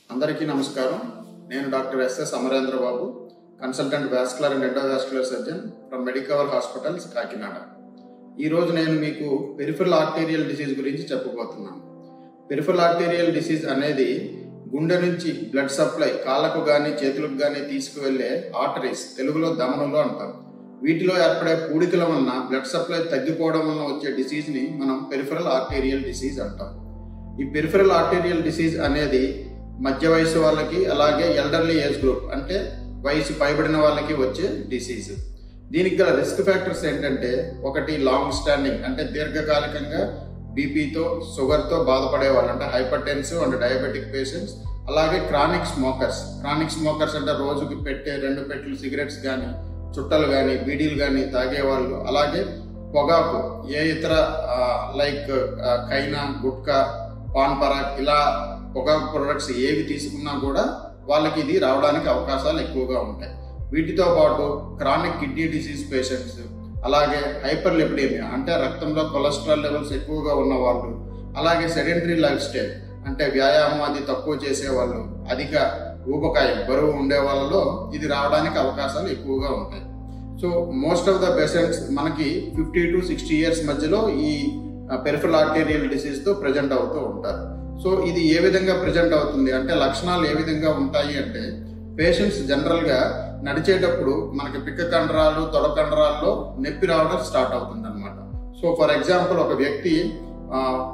అందరికీ నమస్కారం. నేను doctor SS Amarendra Babu, consultant vascular and endovascular surgeon from Medicover hospitals, Kakinada. ఈరోజు నేను మీకు పెరిఫెరల్ ఆర్టీరియల్ డిసీజ్ గురించి చెప్పబోతున్నాను. పెరిఫెరల్ ఆర్టీరియల్ డిసీజ్ అనేది గుండె నుంచి బ్లడ్ సప్లై కాళ్ళకు కానీ చేతులకు కానీ తీసుకువెళ్లే ఆర్టరీస్, తెలుగులో ధమనులు అంటాం. వీటిలో ఏర్పడే పూడికల వలన బ్లడ్ సప్లై తగ్గిపోవడం వలన వచ్చే డిసీజ్ని మనం పెరిఫెరల్ ఆర్టీరియల్ డిసీజ్ అంటాం. ఈ పెరిఫెరల్ ఆర్టీరియల్ డిసీజ్ అనేది మధ్య వయసు వాళ్ళకి, అలాగే ఎల్డర్లీ ఏజ్ గ్రూప్ అంటే వయసు పైబడిన వాళ్ళకి వచ్చే డిసీజ్. దీనికి గల రిస్క్ ఫ్యాక్టర్స్ ఏంటంటే, ఒకటి లాంగ్ స్టాండింగ్ అంటే దీర్ఘకాలికంగా బీపీతో షుగర్తో బాధపడే వాళ్ళు అంటే hyper tensive and diabetic patients, అలాగే క్రానిక్ స్మోకర్స్ అంటే రోజుకి పెట్టే 2 పెట్టెలు సిగరెట్స్ కానీ, చుట్టలు కానీ, బీడీలు కానీ తాగేవాళ్ళు, అలాగే పొగాకు, ఏ ఇతర లైక్ కైనా, గుట్కా, పాన్ పరాగ్ ఇలా పొగాకు ప్రొడక్ట్స్ ఏవి తీసుకున్నా కూడా వాళ్ళకి ఇది రావడానికి అవకాశాలు ఎక్కువగా ఉంటాయి. వీటితో పాటు క్రానిక్ కిడ్నీ డిసీజ్ పేషెంట్స్, అలాగే హైపర్ లిపిడేమియా అంటే రక్తంలో కొలెస్ట్రాల్ లెవెల్స్ ఎక్కువగా ఉన్నవాళ్ళు, అలాగే సెడెంటరీ లైఫ్ స్టైల్ అంటే వ్యాయామం అది తక్కువ చేసేవాళ్ళు, అధిక ఊబకాయం బరువు ఉండే వాళ్ళలో ఇది రావడానికి అవకాశాలు ఎక్కువగా ఉంటాయి. So most of the patients మనకి 50 to 60 years మధ్యలో ఈ పెరిఫెరల్ ఆర్టీరియల్ డిసీజ్తో ప్రజెంట్ అవుతూ ఉంటారు. సో ఇది ఏ విధంగా ప్రజెంట్ అవుతుంది అంటే, లక్షణాలు ఏ విధంగా ఉంటాయి అంటే, పేషెంట్స్ జనరల్గా నడిచేటప్పుడు మనకి పిక్క కండరాలు, తొడ కండరాల్లో నొప్పి రావడం స్టార్ట్ అవుతుంది అనమాట. సో ఫర్ ఎగ్జాంపుల్, ఒక వ్యక్తి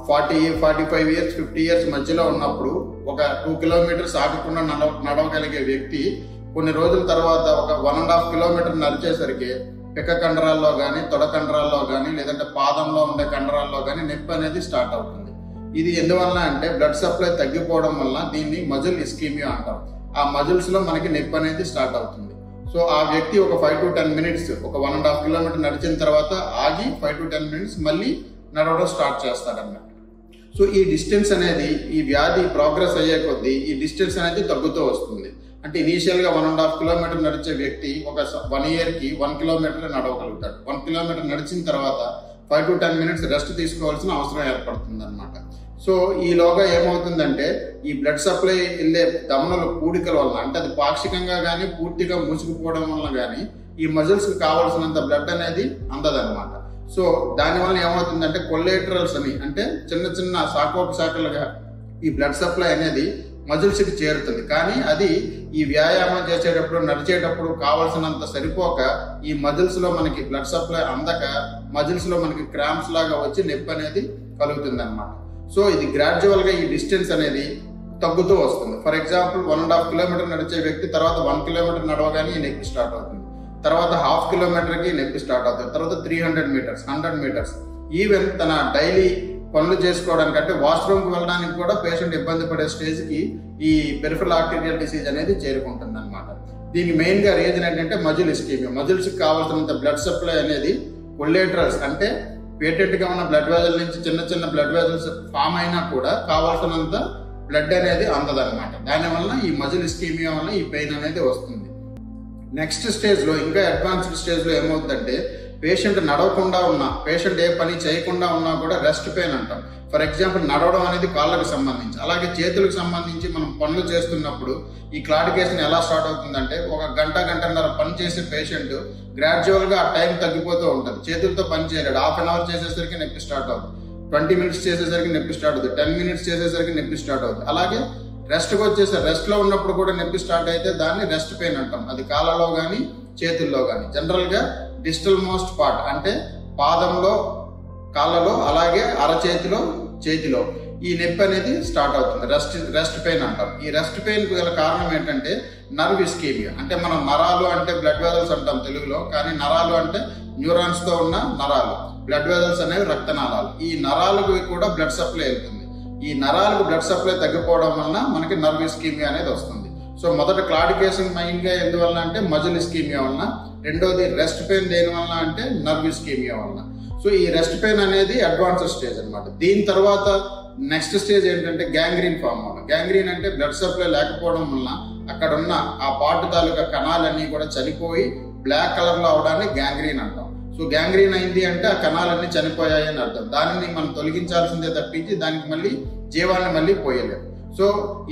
40, 45 years, 50 years మధ్యలో ఉన్నప్పుడు ఒక 2 kilometers ఆగకుండా నడవగలిగే వ్యక్తి కొన్ని రోజుల తర్వాత ఒక 1.5 kilometers నడిచేసరికి పిక్క కండరాల్లో కానీ, తొడ కండరాల్లో కానీ, లేదంటే పాదంలో ఉండే కండరాల్లో కానీ నొప్పి అనేది స్టార్ట్ అవుతుంది. ఇది ఎందువల్ల అంటే, బ్లడ్ సప్లై తగ్గిపోవడం వల్ల దీన్ని మజిల్ ఇస్కీమియా అంటాం. ఆ మజిల్స్ లో మనకి నొప్పి అనేది స్టార్ట్ అవుతుంది. సో ఆ వ్యక్తి ఒక 5 to 10 minutes, ఒక 1.5 kilometers నడిచిన తర్వాత ఆగి 5 to 10 minutes మళ్ళీ నడవడం స్టార్ట్ చేస్తాడన్నమాట. సో ఈ డిస్టెన్స్ అనేది, ఈ వ్యాధి ప్రోగ్రెస్ అయ్యే కొద్దీ ఈ డిస్టెన్స్ అనేది తగ్గుతూ వస్తుంది. అంటే ఇనీషియల్ గా 1.5 kilometers నడిచే వ్యక్తి ఒక 1 year కి 1 kilometer నడవగలుగుతాడు. 1 kilometer నడిచిన తర్వాత 5 to 10 minutes రెస్ట్ తీసుకోవాల్సిన అవసరం ఏర్పడుతుంది అనమాట. సో ఈలోగా ఏమవుతుందంటే, ఈ బ్లడ్ సప్లై వెళ్ళే ధమనుల పూడికల వలన, అంటే అది పాక్షికంగా కానీ పూర్తిగా మూసుకుపోవడం వలన కానీ ఈ మజిల్స్ కి కావాల్సినంత బ్లడ్ అనేది అందదన్నమాట. సో దానివల్ల ఏమవుతుందంటే, కొల్లేటరల్స్ అని అంటే చిన్న చిన్న శాఖలుగా ఈ బ్లడ్ సప్లై అనేది మజిల్స్ కి చేరుతుంది. కానీ అది ఈ వ్యాయామం చేసేటప్పుడు, నడిచేటప్పుడు కావాల్సినంత సరిపోక ఈ మజిల్స్ లో మనకి బ్లడ్ సప్లై అందక మజిల్స్ లో మనకి క్రాంప్స్ లాగా వచ్చి నొప్పి అనేది కలుగుతుంది అనమాట. సో ఇది గ్రాడ్యువల్ గా ఈ డిస్టెన్స్ అనేది తగ్గుతూ వస్తుంది. ఫర్ ఎగ్జాంపుల్, 1.5 kilometers నడిచే వ్యక్తి తర్వాత 1 kilometer నడవగానే ఈ నొప్పి స్టార్ట్ అవుతుంది. తర్వాత 1/2 kilometer కి నొప్పి స్టార్ట్ అవుతుంది. తర్వాత 300 meters, 100 meters, ఈవెన్ తన డైలీ పనులు చేసుకోవడానికి అంటే వాష్రూమ్ కి వెళ్ళడానికి కూడా పేషెంట్ ఇబ్బంది పడే స్టేజ్ కి ఈ పెరిఫెరల్ ఆర్టీరియల్ డిసీజ్ అనేది చేరుకుంటుంది అనమాట. దీనికి మెయిన్ గా రీజన్ ఏంటంటే మజిల్ ఇస్కీమియా. మజిల్స్ కి కావాల్సినంత బ్లడ్ సప్లై అనేది కొల్లేటరల్స్ అంటే పేటెంట్ గా ఉన్న బ్లడ్ వెజల్ నుంచి చిన్న చిన్న బ్లడ్ వెజల్స్ ఫామ్ అయినా కూడా కావాల్సినంత బ్లడ్ అనేది అందదన్నమాట. దానివల్ల ఈ మజిల్ ఇస్కీమియా వల్ల ఈ పెయిన్ అనేది వస్తుంది. నెక్స్ట్ స్టేజ్ లో, ఇంకా అడ్వాన్స్డ్ స్టేజ్ లో ఏమవుతుందంటే, పేషెంట్ నడవకుండా ఉన్నా, పేషెంట్ ఏ పని చేయకుండా ఉన్నా కూడా రెస్ట్ పెయిన్ అంటాం. ఫర్ ఎగ్జాంపుల్, నడవడం అనేది కాళ్ళకు సంబంధించి, అలాగే చేతులకు సంబంధించి మనం పనులు చేస్తున్నప్పుడు ఈ క్లాడికేషన్ ఎలా స్టార్ట్ అవుతుందంటే, ఒక గంటన్నర పని చేసే పేషెంట్ గ్రాడ్యువల్ గా ఆ టైం తగ్గిపోతూ ఉంటుంది. చేతులతో పని చేయలేడు. 1/2 hour చేసేసరికి నొప్పి స్టార్ట్ అవుతుంది, 20 minutes చేసేసరికి నొప్పి స్టార్ట్ అవుతుంది, 10 minutes చేసేసరికి నొప్పి స్టార్ట్ అవుతుంది. అలాగే రెస్ట్కి వచ్చేసి రెస్ట్ లో ఉన్నప్పుడు కూడా నొప్పి స్టార్ట్ అయితే దాన్ని రెస్ట్ పెయిన్ అంటాం. అది కాళ్ళలో కానీ చేతుల్లో కానీ. జనరల్ గా డిస్టల్ మోస్ట్ పార్ట్ అంటే పాదంలో, కాళ్ళలో, అలాగే అరచేతిలో, చేతిలో ఈ నొప్పి అనేది స్టార్ట్ అవుతుంది. రెస్ట్ పెయిన్ అంటాం. ఈ రెస్ట్ పెయిన్ గల కారణం ఏంటంటే నర్వ్ ఇస్కీమియా. అంటే మనం నరాలు అంటే బ్లడ్ వెజల్స్ అంటాం తెలుగులో, కానీ నరాలు అంటే న్యూరాన్స్ తో ఉన్న నరాలు, బ్లడ్ వెజల్స్ అనేవి రక్తనాళాలు. ఈ నరాలకు కూడా బ్లడ్ సప్లై వెళ్తుంది. ఈ నరాలకు బ్లడ్ సప్లై తగ్గిపోవడం వలన మనకి నర్వ్ ఇస్కీమియా అనేది వస్తుంది. సో మొదట క్లాడికేషన్ మెయిన్ గా ఎందువల్ల అంటే మజిల్ ఇస్కీమియా వలన, రెండోది రెస్ట్ పెయిన్ దేని వలన అంటే నర్వ్ ఇస్కీమియా వలన. సో ఈ రెస్ట్ పెయిన్ అనేది అడ్వాన్స్డ్ స్టేజ్ అనమాట. దీని తర్వాత నెక్స్ట్ స్టేజ్ ఏంటంటే గ్యాంగ్రీన్ ఫామ్ అవ్వడం. గ్యాంగ్రీన్ అంటే బ్లడ్ సప్లై లేకపోవడం వలన అక్కడ ఉన్న ఆ పార్ట్ తాలూకా కణాలన్నీ కూడా చనిపోయి బ్లాక్ కలర్ లో అవడాన్ని గ్యాంగ్రీన్ అంటాం. సో గ్యాంగ్రీన్ అయింది అంటే ఆ కణాలన్నీ చనిపోయాయి అని అర్థం. దానిని మనం తొలగించాల్సిందే తప్పించి దానికి మళ్ళీ జీవాన్ని మళ్ళీ పోయలేము. సో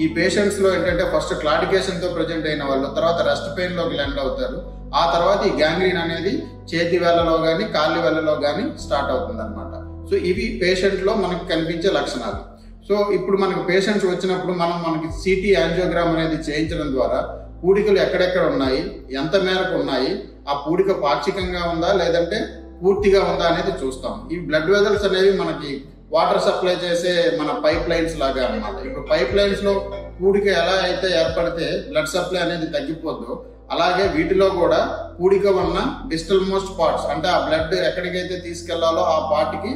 ఈ పేషెంట్స్ లో ఏంటంటే ఫస్ట్ క్లాడికేషన్ తో ప్రజెంట్ అయిన వాళ్ళు తర్వాత రెస్ట్ పెయిన్ లోకి ల్యాండ్ అవుతారు. ఆ తర్వాత ఈ గ్యాంగ్రీన్ అనేది చేతి వేళ్లలో కానీ కాళ్ళు వేళ్లలో కానీ స్టార్ట్ అవుతుంది అనమాట. సో ఇవి పేషెంట్ లో మనకు కనిపించే లక్షణాలు. సో ఇప్పుడు మనకు పేషెంట్స్ వచ్చినప్పుడు మనకి సిటీ యాంజియోగ్రామ్ అనేది చేయించడం ద్వారా పూడికలు ఎక్కడెక్కడ ఉన్నాయి, ఎంత మేరకు ఉన్నాయి, ఆ పూడిక పాక్షికంగా ఉందా లేదంటే పూర్తిగా ఉందా అనేది చూస్తాం. ఈ బ్లడ్ వెజల్స్ అనేవి మనకి వాటర్ సప్లై చేసే మన పైప్ లైన్స్ లాగా అన్నమాట. ఇప్పుడు పైప్ లైన్స్ లో పూడిక ఎలా అయితే ఏర్పడితే బ్లడ్ సప్లై అనేది తగ్గిపోద్దో అలాగే వీటిలో కూడా పూడిక వలన డిస్టల్ మోస్ట్ పార్ట్స్ అంటే ఆ బ్లడ్ ఎక్కడికైతే తీసుకెళ్లాలో ఆ పార్ట్కి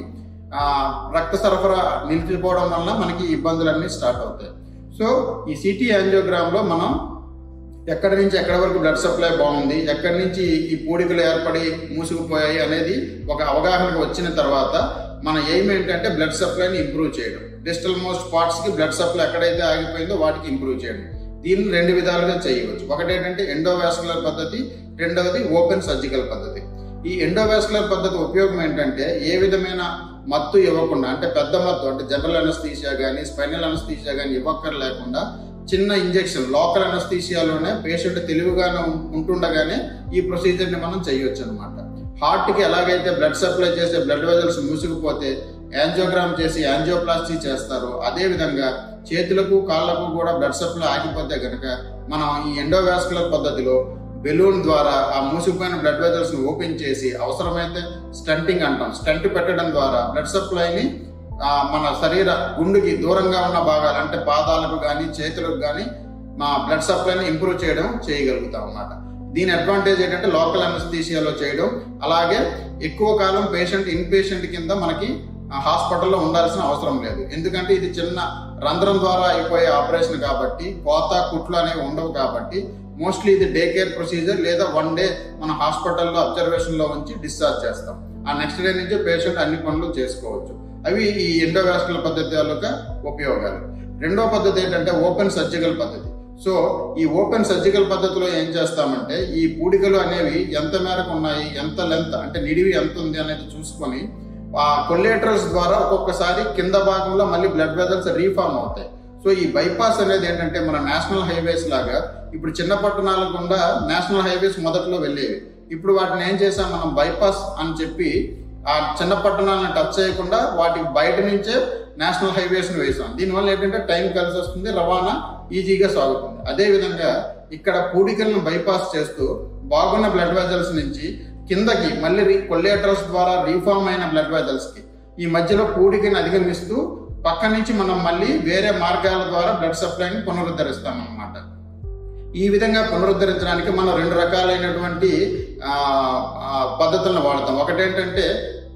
రక్త సరఫరా నిలిచిపోవడం వలన మనకి ఇబ్బందులన్నీ స్టార్ట్ అవుతాయి. సో ఈ సిటీ యాంజియోగ్రామ్ లో మనం ఎక్కడి నుంచి ఎక్కడి వరకు బ్లడ్ సప్లై బాగుంది, ఎక్కడి నుంచి ఈ పూడికలు ఏర్పడి మూసుకుపోయాయి అనేది ఒక అవగాహనకు వచ్చిన తర్వాత మన ఎయిమ్ ఏంటంటే బ్లడ్ సప్లైని ఇంప్రూవ్ చేయడం. డిస్టల్ మోస్ట్ పార్ట్స్ కి బ్లడ్ సప్లై ఎక్కడైతే ఆగిపోయిందో వాటికి ఇంప్రూవ్ చేయడం. దీన్ని రెండు విధాలుగా చేయవచ్చు. ఒకటి ఏంటంటే ఎండోవాస్కులర్ పద్ధతి, రెండవది ఓపెన్ సర్జికల్ పద్ధతి. ఈ ఎండోవాస్కులర్ పద్ధతి ఉపయోగం ఏంటంటే ఏ విధమైన మత్తు ఇవ్వకుండా అంటే పెద్ద మత్తు అంటే జనరల్ అనస్థీషియా కానీ స్పైనల్ అనస్థీషియా కానీ ఇవ్వక్కర్ లేకుండా చిన్న ఇంజెక్షన్ లోకల్ అనస్థీషియాలోనే పేషెంట్ తెలివిగానే ఉంటుండగానే ఈ ప్రొసీజర్ని మనం చేయొచ్చు అనమాట. హార్ట్కి ఎలాగైతే బ్లడ్ సప్లై చేసే బ్లడ్ వెజల్స్ మూసుకుపోతే యాంజియోగ్రామ్ చేసి యాంజియోప్లాస్టీ చేస్తారో అదే విధంగా చేతులకు కాళ్లకు కూడా బ్లడ్ సప్లై ఆగిపోతే కనుక మనం ఈ ఎండోవాస్కులర్ పద్ధతిలో బెలూన్ ద్వారా ఆ మూసిపోయిన బ్లడ్ వెజల్స్ ని ఓపెన్ చేసి అవసరమైతే స్టంటింగ్ అంటాం, స్టంట్ పెట్టడం ద్వారా బ్లడ్ సప్లైని మన శరీర గుండెకి దూరంగా ఉన్న భాగాలు అంటే పాదాలకు కానీ చేతులకు కానీ మా బ్లడ్ సప్లైని ఇంప్రూవ్ చేయగలుగుతాం అన్నమాట. దీని అడ్వాంటేజ్ ఏంటంటే లోకల్ అనస్థీషియాలో చేయడం, అలాగే ఎక్కువ కాలం పేషెంట్ ఇన్ పేషెంట్ కింద మనకి హాస్పిటల్లో ఉండాల్సిన అవసరం లేదు. ఎందుకంటే ఇది చిన్న రంధ్రం ద్వారా అయిపోయే ఆపరేషన్ కాబట్టి కోత కుట్లు అనేవి ఉండవు కాబట్టి మోస్ట్లీ ఇది డే కేర్ ప్రొసీజర్ లేదా 1 డే మన హాస్పిటల్లో అబ్జర్వేషన్ లో ఉంచి డిశ్చార్జ్ చేస్తాం. ఆ నెక్స్ట్ డే నుంచి పేషెంట్ అన్ని పనులు చేసుకోవచ్చు. అవి ఈ ఎండోవాస్కులర్ పద్ధతి యొక్క ఉపయోగాలు. రెండో పద్ధతి ఏంటంటే ఓపెన్ సర్జికల్ పద్ధతి. సో ఈ ఓపెన్ సర్జికల్ పద్ధతిలో ఏం చేస్తామంటే ఈ పూడికలు అనేవి ఎంత మేరకు ఉన్నాయి, ఎంత లెంత్ అంటే నిడివి ఎంత ఉంది అనేది చూసుకొని ఆ కొల్లేటరల్స్ ద్వారా ఒక్కొక్కసారి కింద భాగంలో మళ్ళీ బ్లడ్ వెజల్స్ రీఫార్మ్ అవుతాయి. సో ఈ బైపాస్ అనేది ఏంటంటే మన నేషనల్ హైవేస్ లాగా ఇప్పుడు చిన్న పట్టణాల గుండా నేషనల్ హైవేస్ మొదట్లో వెళ్ళేవి. ఇప్పుడు వాటిని ఏం చేసాం మనం బైపాస్ అని చెప్పి ఆ చిన్న పట్టణాలను టచ్ చేయకుండా వాటికి బయట నుంచే నేషనల్ హైవేస్ ను వేసాం. దీనివల్ల ఏంటంటే టైం కలిసి వస్తుంది, రవాణా ఈజీగా సాగుతుంది. అదే విధంగా ఇక్కడ పూడికలను బైపాస్ చేస్తూ బాగున్న బ్లడ్ వెజల్స్ నుంచి కిందకి మళ్ళీ కొల్లేటరల్స్ ద్వారా రీఫార్మ్ అయిన బ్లడ్ వెజల్స్ కి ఈ మధ్యలో పూడికని అధిగమిస్తూ పక్క నుంచి మనం మళ్ళీ వేరే మార్గాల ద్వారా బ్లడ్ సప్లైని పునరుద్ధరిస్తాం అన్నమాట. ఈ విధంగా పునరుద్ధరించడానికి మనం 2 రకాలైనటువంటి పద్ధతులను వాడతాం. ఒకటేంటంటే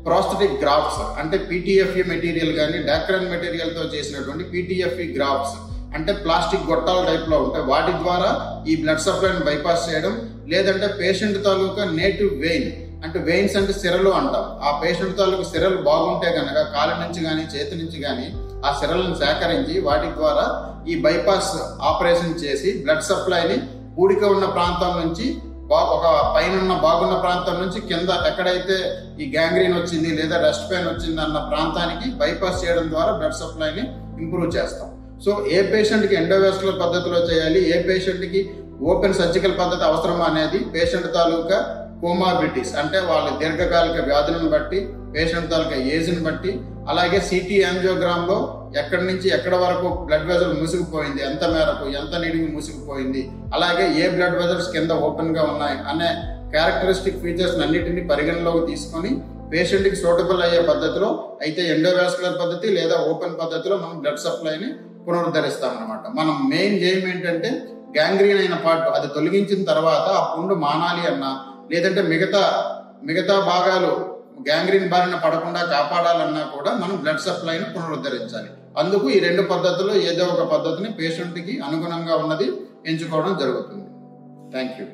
ప్రోస్థెటిక్ గ్రాఫ్ట్స్ అంటే పీటీఎఫ్ఈ మెటీరియల్ కానీ డాక్రన్ మెటీరియల్ తో చేసినటువంటి పీటీఎఫ్ఈ గ్రాఫ్ట్స్ అంటే ప్లాస్టిక్ గొట్టాల టైప్ లో ఉంటాయి. వాటి ద్వారా ఈ బ్లడ్ సప్లైని బైపాస్ చేయడం, లేదంటే పేషెంట్ తాలూకా నేటివ్ వెయిన్ అంటే వెయిన్స్ అంటే సిరలు అంటాం. ఆ పేషెంట్ తాలూకు సిరలు బాగుంటే కనుక కాళ్ళ నుంచి కానీ చేతి నుంచి కానీ ఆ సిరలను సేకరించి వాటి ద్వారా ఈ బైపాస్ ఆపరేషన్ చేసి బ్లడ్ సప్లైని పూడిక ఉన్న ప్రాంతం నుంచి ఒక పైన బాగున్న ప్రాంతం నుంచి కింద ఎక్కడైతే ఈ గ్యాంగ్రీన్ వచ్చింది లేదా రెస్ట్ పెయిన్ వచ్చింది అన్న ప్రాంతానికి బైపాస్ చేయడం ద్వారా బ్లడ్ సప్లైని ఇంప్రూవ్ చేస్తాం. సో ఏ పేషెంట్కి ఎండోవాస్కులర్ పద్ధతిలో చేయాలి, ఏ పేషెంట్కి ఓపెన్ సర్జికల్ పద్ధతి అవసరం అనేది పేషెంట్ తాలూకా కోమార్బిడిటీస్ అంటే వాళ్ళ దీర్ఘకాలిక వ్యాధులను బట్టి, పేషెంట్ తాలూకా ఏజ్ని బట్టి, అలాగే సిటీ యాంజియోగ్రామ్ లో ఎక్కడి నుంచి ఎక్కడ వరకు బ్లడ్ వెజల్ మూసుకుపోయింది, ఎంత మేరకు ఎంత నిడివి మూసుకుపోయింది, అలాగే ఏ బ్లడ్ వెజల్స్ కింద ఓపెన్ గా ఉన్నాయి అనే క్యారెక్టరిస్టిక్ ఫీచర్స్ అన్నిటిని పరిగణలోకి తీసుకొని పేషెంట్ కి సూటబుల్ అయ్యే పద్ధతిలో అయితే ఎండోవాస్కులర్ పద్ధతి లేదా ఓపెన్ పద్ధతిలో మనం బ్లడ్ సప్లైని పునరుద్ధరిస్తాం అన్నమాట. మనం మెయిన్ ఎయిమ్ ఏంటంటే గ్యాంగ్రీన్ అయిన పార్ట్ అది తొలగించిన తర్వాత ఆ పుండు మానాలి అన్నా లేదంటే మిగతా భాగాలు గ్యాంగ్రీన్ బారిన పడకుండా కాపాడాలన్నా కూడా మనం బ్లడ్ సప్లైని పునరుద్ధరించాలి. అందుకు ఈ 2 పద్ధతుల్లో ఏదో ఒక పద్ధతిని పేషెంట్ కి అనుగుణంగా ఉన్నది ఎంచుకోవడం జరుగుతుంది. Thank you.